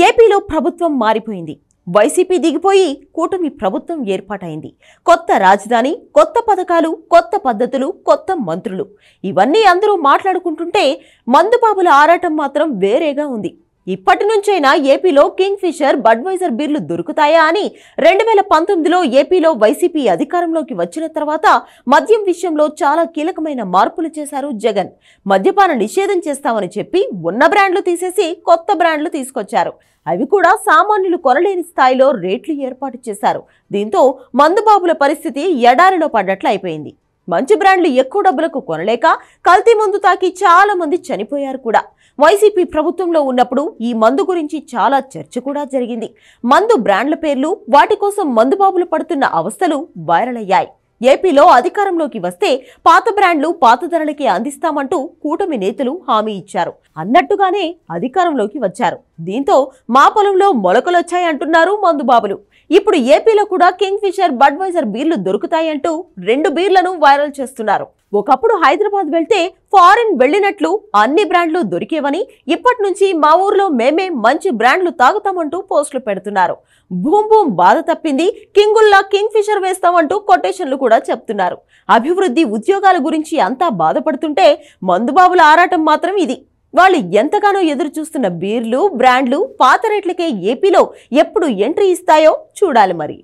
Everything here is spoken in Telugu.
ఏపీలో ప్రభుత్వం మారిపోయింది. వైసీపీ దిగిపోయి కూటమి ప్రభుత్వం ఏర్పాటైంది. కొత్త రాజధాని, కొత్త పథకాలు, కొత్త పద్ధతులు, కొత్త మంత్రులు, ఇవన్నీ అందరూ మాట్లాడుకుంటుంటే మందుబాబుల ఆరాటం మాత్రం వేరేగా ఉంది. ఇప్పటి నుంచైనా ఏపీలో కింగ్ ఫిషర్, బడ్వైజర్ బీర్లు దొరుకుతాయా అని 2019లో ఏపీలో వైసీపీ అధికారంలోకి వచ్చిన తర్వాత మద్యం విషయంలో చాలా కీలకమైన మార్పులు చేశారు జగన్. మద్యపాన నిషేధం చేస్తామని చెప్పి ఉన్న బ్రాండ్లు తీసేసి కొత్త బ్రాండ్లు తీసుకొచ్చారు. అవి కూడా సామాన్యులు కొనలేని స్థాయిలో రేట్లు ఏర్పాటు చేశారు. దీంతో మందుబాబుల పరిస్థితి ఎడారిలో పడ్డట్లు అయిపోయింది. మంచి బ్రాండ్లు ఎక్కువ డబ్బులకు కొనలేక కల్తీ మందు తాకి చాలా మంది చనిపోయారు కూడా. వైసీపీ ప్రభుత్వంలో ఉన్నప్పుడు ఈ మందు గురించి చాలా చర్చ కూడా జరిగింది. మందు బ్రాండ్ల పేర్లు, వాటి కోసం మందుబాబులు పడుతున్న అవస్థలు వైరల్ అయ్యాయి. ఏపీలో అధికారంలోకి వస్తే పాత బ్రాండ్లు పాత ధరలకే అందిస్తామంటూ కూటమి నేతలు హామీ ఇచ్చారు. అన్నట్టుగానే అధికారంలోకి వచ్చారు. దీంతో మా పొలంలో మొలకలొచ్చాయంటున్నారు మందుబాబులు. ఇప్పుడు ఏపీలో కూడా కింగ్ ఫిషర్, బడ్వైజర్ బీర్లు దొరుకుతాయంటూ 2 బీర్లను వైరల్ చేస్తున్నారు. ఒకప్పుడు హైదరాబాద్ వెళ్తే ఫారిన్ వెళ్లినట్లు అన్ని బ్రాండ్లు దొరికేవని, ఇప్పటి నుంచి మా ఊర్లో మేమే మంచి బ్రాండ్లు తాగుతామంటూ పోస్టులు పెడుతున్నారు. భూమ్ భూమ్ బాధ తప్పింది, కింగుల్లా కింగ్ ఫిషర్ వేస్తామంటూ కొటేషన్లు కూడా చెప్తున్నారు. అభివృద్ధి, ఉద్యోగాల గురించి అంతా బాధపడుతుంటే మందుబాబుల ఆరాటం మాత్రం ఇది. వాళ్ళు ఎంతగానో ఎదురు చూస్తున్న బీర్లు, బ్రాండ్లు పాత రేట్లకే ఏపీలో ఎప్పుడు ఎంట్రీ ఇస్తాయో చూడాలి మరి.